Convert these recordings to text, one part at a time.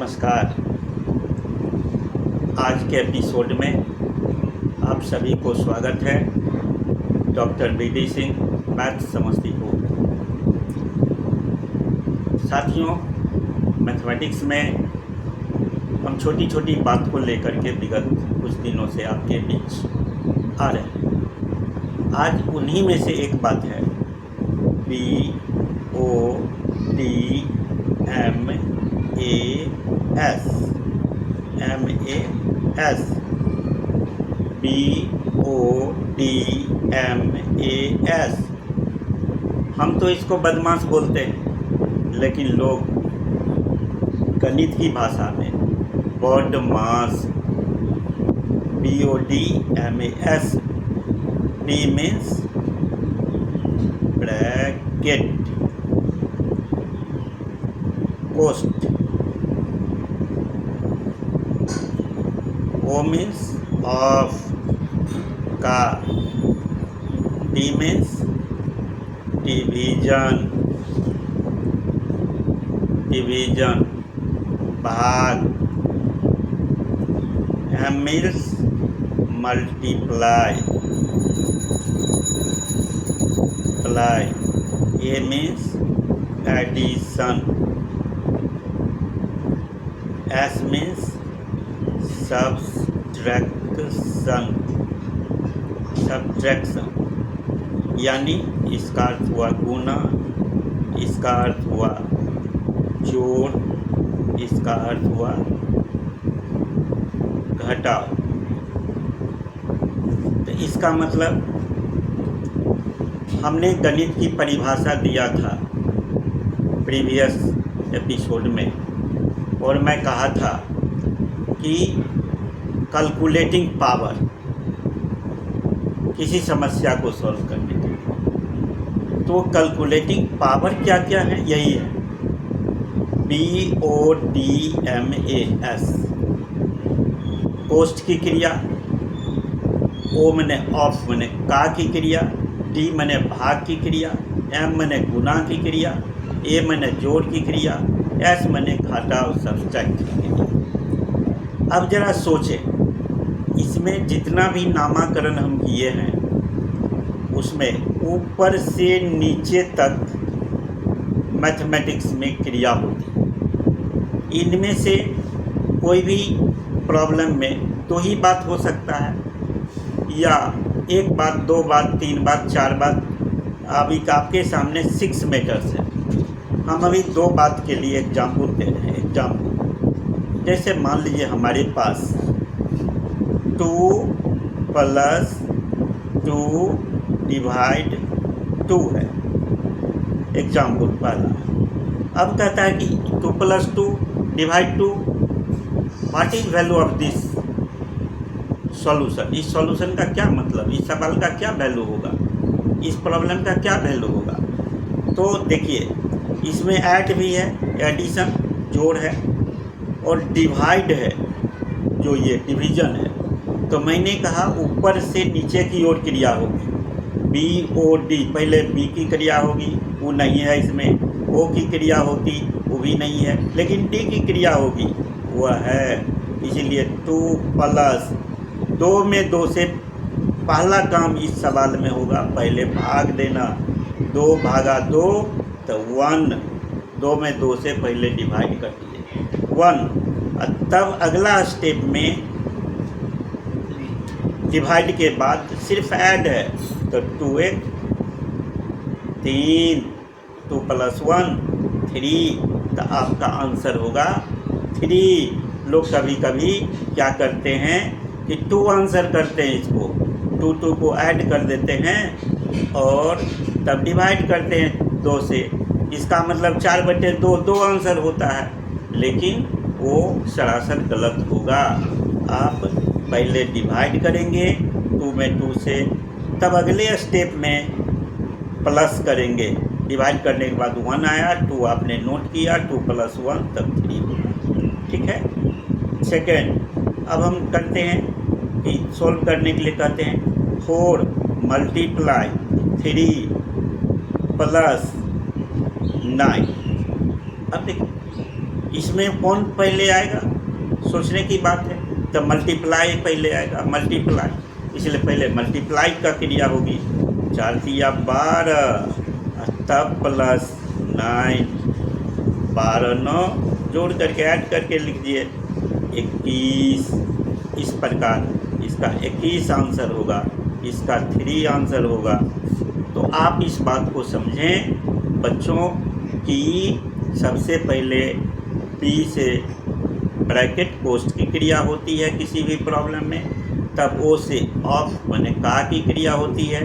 नमस्कार। आज के एपिसोड में आप सभी को स्वागत है। Doctor BD Singh, math Samastipur. साथियों, मैथमेटिक्स में हम छोटी छोटी बात को लेकर के विगत कुछ दिनों से आपके बीच आ रहे हैं। आज उन्हीं में से एक बात है BODMAS। हम तो इसको बदमाश बोलते हैं, लेकिन लोग गणित की भाषा में BODMAS, BODMAS, D means bracket, post, O means of, का, D मीन्स डिवीजन, भाग, M means multiply, A means addition, S means subtraction, यानी इसका अर्थ हुआ गुना, इसका अर्थ हुआ जोड़, इसका अर्थ हुआ घटाव। तो इसका मतलब हमने गणित की परिभाषा दिया था प्रीवियस एपिसोड में, और मैं कहा था कि कैलकुलेटिंग पावर किसी समस्या को सॉल्व करने के लिए, तो कैलकुलेटिंग पावर क्या क्या है, यही है BODMAS। पोस्ट की क्रिया, O मने ऑफ मने का की क्रिया, D मने भाग की क्रिया, M मने गुना की क्रिया, A मने जोड़ की क्रिया, S मने घटाव सब्ट्रैक्ट की क्रिया। अब जरा सोचें, इसमें जितना भी नामाकरण हम किए हैं उसमें ऊपर से नीचे तक मैथमेटिक्स में क्रिया होती है। इनमें से कोई भी प्रॉब्लम में दो ही बात हो सकता है, या एक बात, दो बात, तीन बात, चार बात। अभी आपके सामने 6 मेथड्स हैं। हम अभी दो बात के लिए एग्जाम्पल दे रहे हैं। एग्जाम्पल जैसे मान लीजिए हमारे पास 2 + 2 डिवाइड 2 है। एग्जाम्पल पहला। अब कहता है कि 2 + 2 divide 2, what is value of this solution. इस सॉल्यूशन का क्या मतलब, इस सवाल का क्या वैल्यू होगा, इस प्रॉब्लम का क्या वैल्यू होगा। तो देखिए, इसमें ऐड भी है, एडिशन जोड़ है, और डिवाइड है जो ये डिवीजन है। तो मैंने कहा ऊपर से नीचे की ओर क्रिया होगी, BOD, पहले B की क्रिया होगी, वो नहीं है इसमें। O की क्रिया होती, वो भी नहीं है, लेकिन D की क्रिया होगी, वह है। इसीलिए 2 + 2 में 2 से पहला काम इस सवाल में होगा, पहले भाग देना। 2 भागा 2 तो 1, 2 में 2 से पहले डिवाइड कर दिए 1। तब अगला स्टेप में डिवाइड के बाद सिर्फ ऐड है, तो 2 × 1 3, 2 + 1 3, तो आपका आंसर होगा 3। लोग कभी कभी क्या करते हैं कि 2 आंसर करते हैं, इसको 2 को ऐड कर देते हैं और तब डिवाइड करते हैं 2 से। इसका मतलब 4/2 2 आंसर होता है, लेकिन वो सरासर गलत होगा। आप पहले डिवाइड करेंगे 2 में 2 से, तब अगले स्टेप में प्लस करेंगे। डिवाइड करने के बाद 1 आया, 2 आपने नोट किया, 2 + 1 तब 3 होगा। ठीक है। सेकेंड, अब हम करते हैं कि सोल्व करने के लिए कहते हैं 4 × 3 + 9। अब देखिए इसमें कौन पहले आएगा, सोचने की बात है। तो मल्टीप्लाई पहले आएगा, मल्टीप्लाई, इसलिए पहले मल्टीप्लाई का क्रिया होगी। 4 तिया 12, तब प्लस 9, 12 9 जोड़ करके ऐड करके लिख दिए 21। इस प्रकार इसका 21 आंसर होगा, इसका 3 आंसर होगा। तो आप इस बात को समझें बच्चों कि सबसे पहले पी से ब्रैकेट पोस्ट की क्रिया होती है किसी भी प्रॉब्लम में, तब ओ से ऑफ माने का की क्रिया होती है,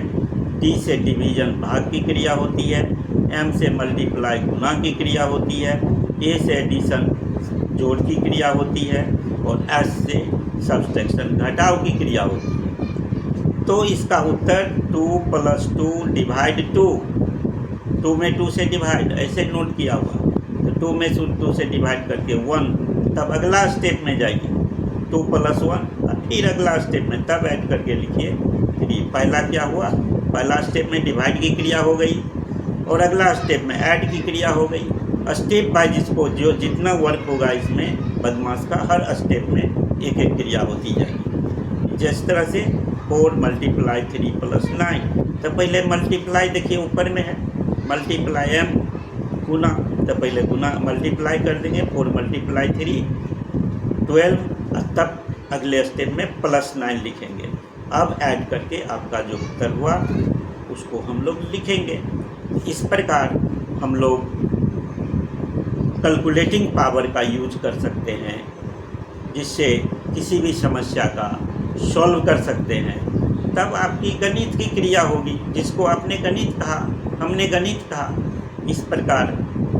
टी से डिवीजन भाग की क्रिया होती है, एम से मल्टीप्लाई गुना की क्रिया होती है, ए से एडिशन जोड़ की क्रिया होती है और एस से सब्सट्रैक्शन घटाव की क्रिया होती है। तो इसका उत्तर 2 + 2 डिवाइड 2, 2 में 2 से डिवाइड ऐसे नोट किया हुआ, तो 2 में 2 से डिवाइड करके 1, तब अगला स्टेप में जाइए 2 + 1 और फिर अगला स्टेप में तब ऐड करके लिखिए 3। पहला क्या हुआ, पहला स्टेप में डिवाइड की क्रिया हो गई और अगला स्टेप में ऐड की क्रिया हो गई। स्टेप बाय इसको जो जितना वर्क होगा इसमें बदमाश का हर स्टेप में एक एक क्रिया होती जाएगी। जिस तरह से 4 × 3 + 9, तो पहले मल्टीप्लाई देखिए ऊपर में है, मल्टीप्लाई एम गुना, तो पहले गुना मल्टीप्लाई कर देंगे 4 × 3 12, तब अगले स्टेप में +9 लिखेंगे। अब ऐड करके आपका जो उत्तर हुआ उसको हम लोग लिखेंगे। इस प्रकार हम लोग कैलकुलेटिंग पावर का यूज कर सकते हैं, जिससे किसी भी समस्या का सॉल्व कर सकते हैं। तब आपकी गणित की क्रिया होगी, जिसको आपने गणित कहा, हमने गणित कहा। इस प्रकार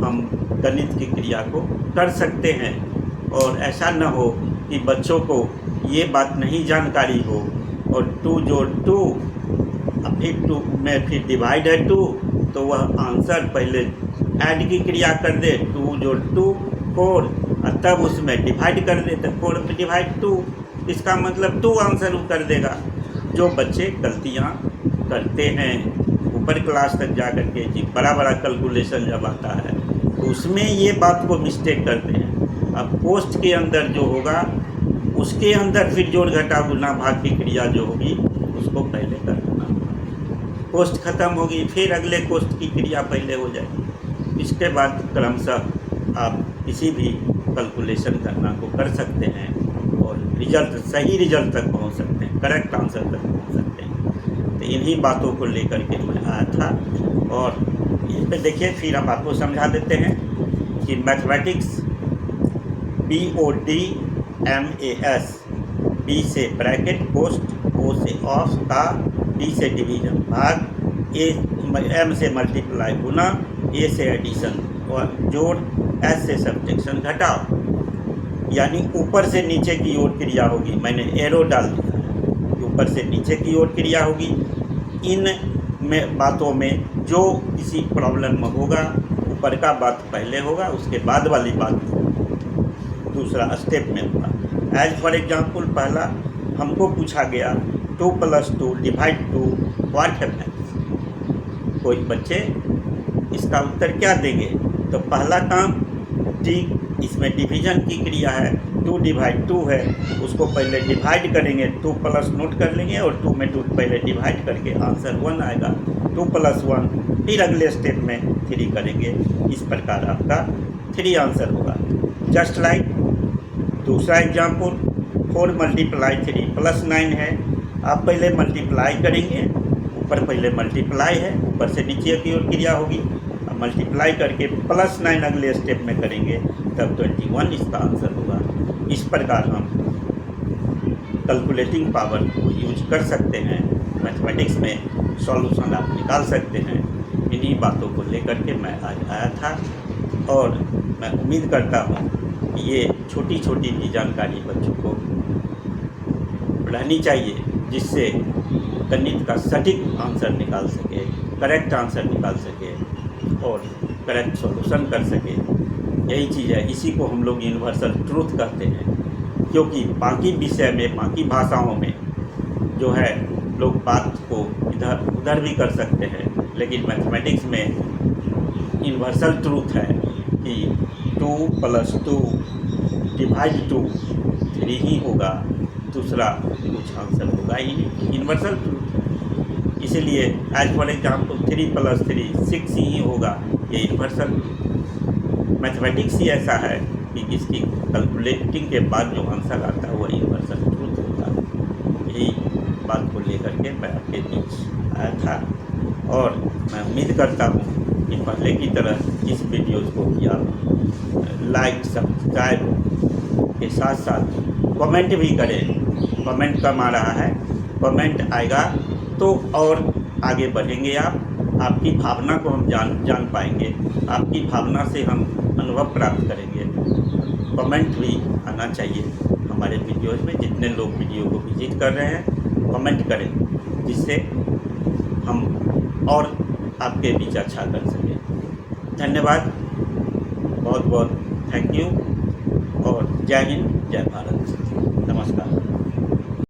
हम गणित की क्रिया को कर सकते हैं। और ऐसा न हो कि बच्चों को ये बात नहीं जानकारी हो और 2 जोड़ 2 फिर 2 में फिर डिवाइड है 2, तो वह आंसर पहले ऐड की क्रिया कर दे 2 जोड़ 2 4 और तब उसमें डिवाइड कर दे, तो 4 में डिवाइड 2, इसका मतलब 2 आंसर कर देगा। जो बच्चे गलतियाँ करते हैं ऊपर क्लास तक जा कर के, जी बड़ा बड़ा कैलकुलेशन जब आता है तो उसमें ये बात को मिस्टेक करते हैं। अब पोस्ट के अंदर जो होगा उसके अंदर फिर जोड़ घटा गुना भाग की क्रिया जो होगी उसको पहले कर देना, पोस्ट खत्म होगी फिर अगले पोस्ट की क्रिया पहले हो जाएगी। इसके बाद क्रमशः आप किसी भी कैलकुलेशन करना को कर सकते हैं और रिजल्ट सही रिजल्ट तक पहुंच सकते हैं, करेक्ट आंसर तक पहुंच सकते हैं। तो इन्हीं बातों को लेकर के मैं आया था। और इस पर देखिए फिर हम आपको समझा देते हैं कि मैथमेटिक्स BODMAS, B से ब्रैकेट पोस्ट, O से ऑफ का, D से डिवीजन भाग, M से मल्टीप्लाई गुना, A से एडिशन और जोड़, S से सब्ट्रैक्शन घटाव। यानी ऊपर से नीचे की ओर क्रिया होगी, मैंने एरो डाल दिया है, ऊपर से नीचे की ओर क्रिया होगी। इन में बातों में जो किसी प्रॉब्लम में होगा ऊपर का बात पहले होगा, उसके बाद वाली बात दूसरा स्टेप में होगा। एज फॉर एग्जांपल पहला हमको पूछा गया 2 + 2 डिवाइड 2 व्हाट हैपन्स। कोई बच्चे इसका उत्तर क्या देंगे, तो पहला काम ठीक, इसमें डिवीजन की क्रिया है, 2 डिवाइड 2 है, उसको पहले डिवाइड करेंगे, 2 प्लस नोट कर लेंगे और 2 में 2 पहले डिवाइड करके आंसर 1 आएगा। 2 + 1 फिर अगले स्टेप में 3 करेंगे। इस प्रकार आपका 3 आंसर होगा। जस्ट लाइक दूसरा एग्जाम्पल 4 × 3 + 9 है। आप पहले मल्टीप्लाई करेंगे, ऊपर पहले मल्टीप्लाई है, ऊपर से नीचे की ओर क्रिया होगी, मल्टीप्लाई करके +9 अगले स्टेप में करेंगे, तब 21 इसका आंसर होगा। इस प्रकार हम कैलकुलेटिंग पावर को यूज कर सकते हैं, मैथमेटिक्स में सॉल्यूशन आप निकाल सकते हैं। इन्हीं बातों को लेकर के मैं आज आया था और मैं उम्मीद करता हूँ कि ये छोटी छोटी भी जानकारी बच्चों को रहनी चाहिए, जिससे गणित का सटीक आंसर निकाल सके, करेक्ट आंसर निकाल सके और करेक्ट सॉल्यूशन कर सके। यही चीज़ है, इसी को हम लोग यूनिवर्सल ट्रूथ कहते हैं। क्योंकि बाकी विषय में, बाकी भाषाओं में जो है लोग बात को इधर उधर भी कर सकते हैं, लेकिन मैथमेटिक्स में यूनिवर्सल ट्रूथ है कि 2 2 + 2 डिवाइड 2 3 ही होगा, दूसरा कुछ आंसर होगा ही नहीं, यूनिवर्सल ट्रूथ। इसलिए एज फॉर एग्जाम्पल 3 + 3 6 ही होगा, ये यूनिवर्सल। मैथमेटिक्स ही ऐसा है कि इसकी कैलकुलेटिंग के बाद जो आंसर आता है वह यूनिवर्सल ट्रूथ होता है। यही बात को लेकर के मैं आपके बीच आया था, और मैं उम्मीद करता हूँ कि पहले की तरह इस वीडियोज़ को भी आप लाइक सब्सक्राइब के साथ साथ कमेंट भी करें। कमेंट कम आ रहा है, कमेंट आएगा तो और आगे बढ़ेंगे। आपकी भावना को हम जान पाएंगे, आपकी भावना से हम अनुभव प्राप्त करेंगे। कमेंट भी आना चाहिए हमारे वीडियोज़ में। जितने लोग वीडियो को विजिट कर रहे हैं कमेंट करें, जिससे हम और आपके बीच अच्छा कर सकें। धन्यवाद, बहुत बहुत थैंक यू, और जय हिंद, जय भारत।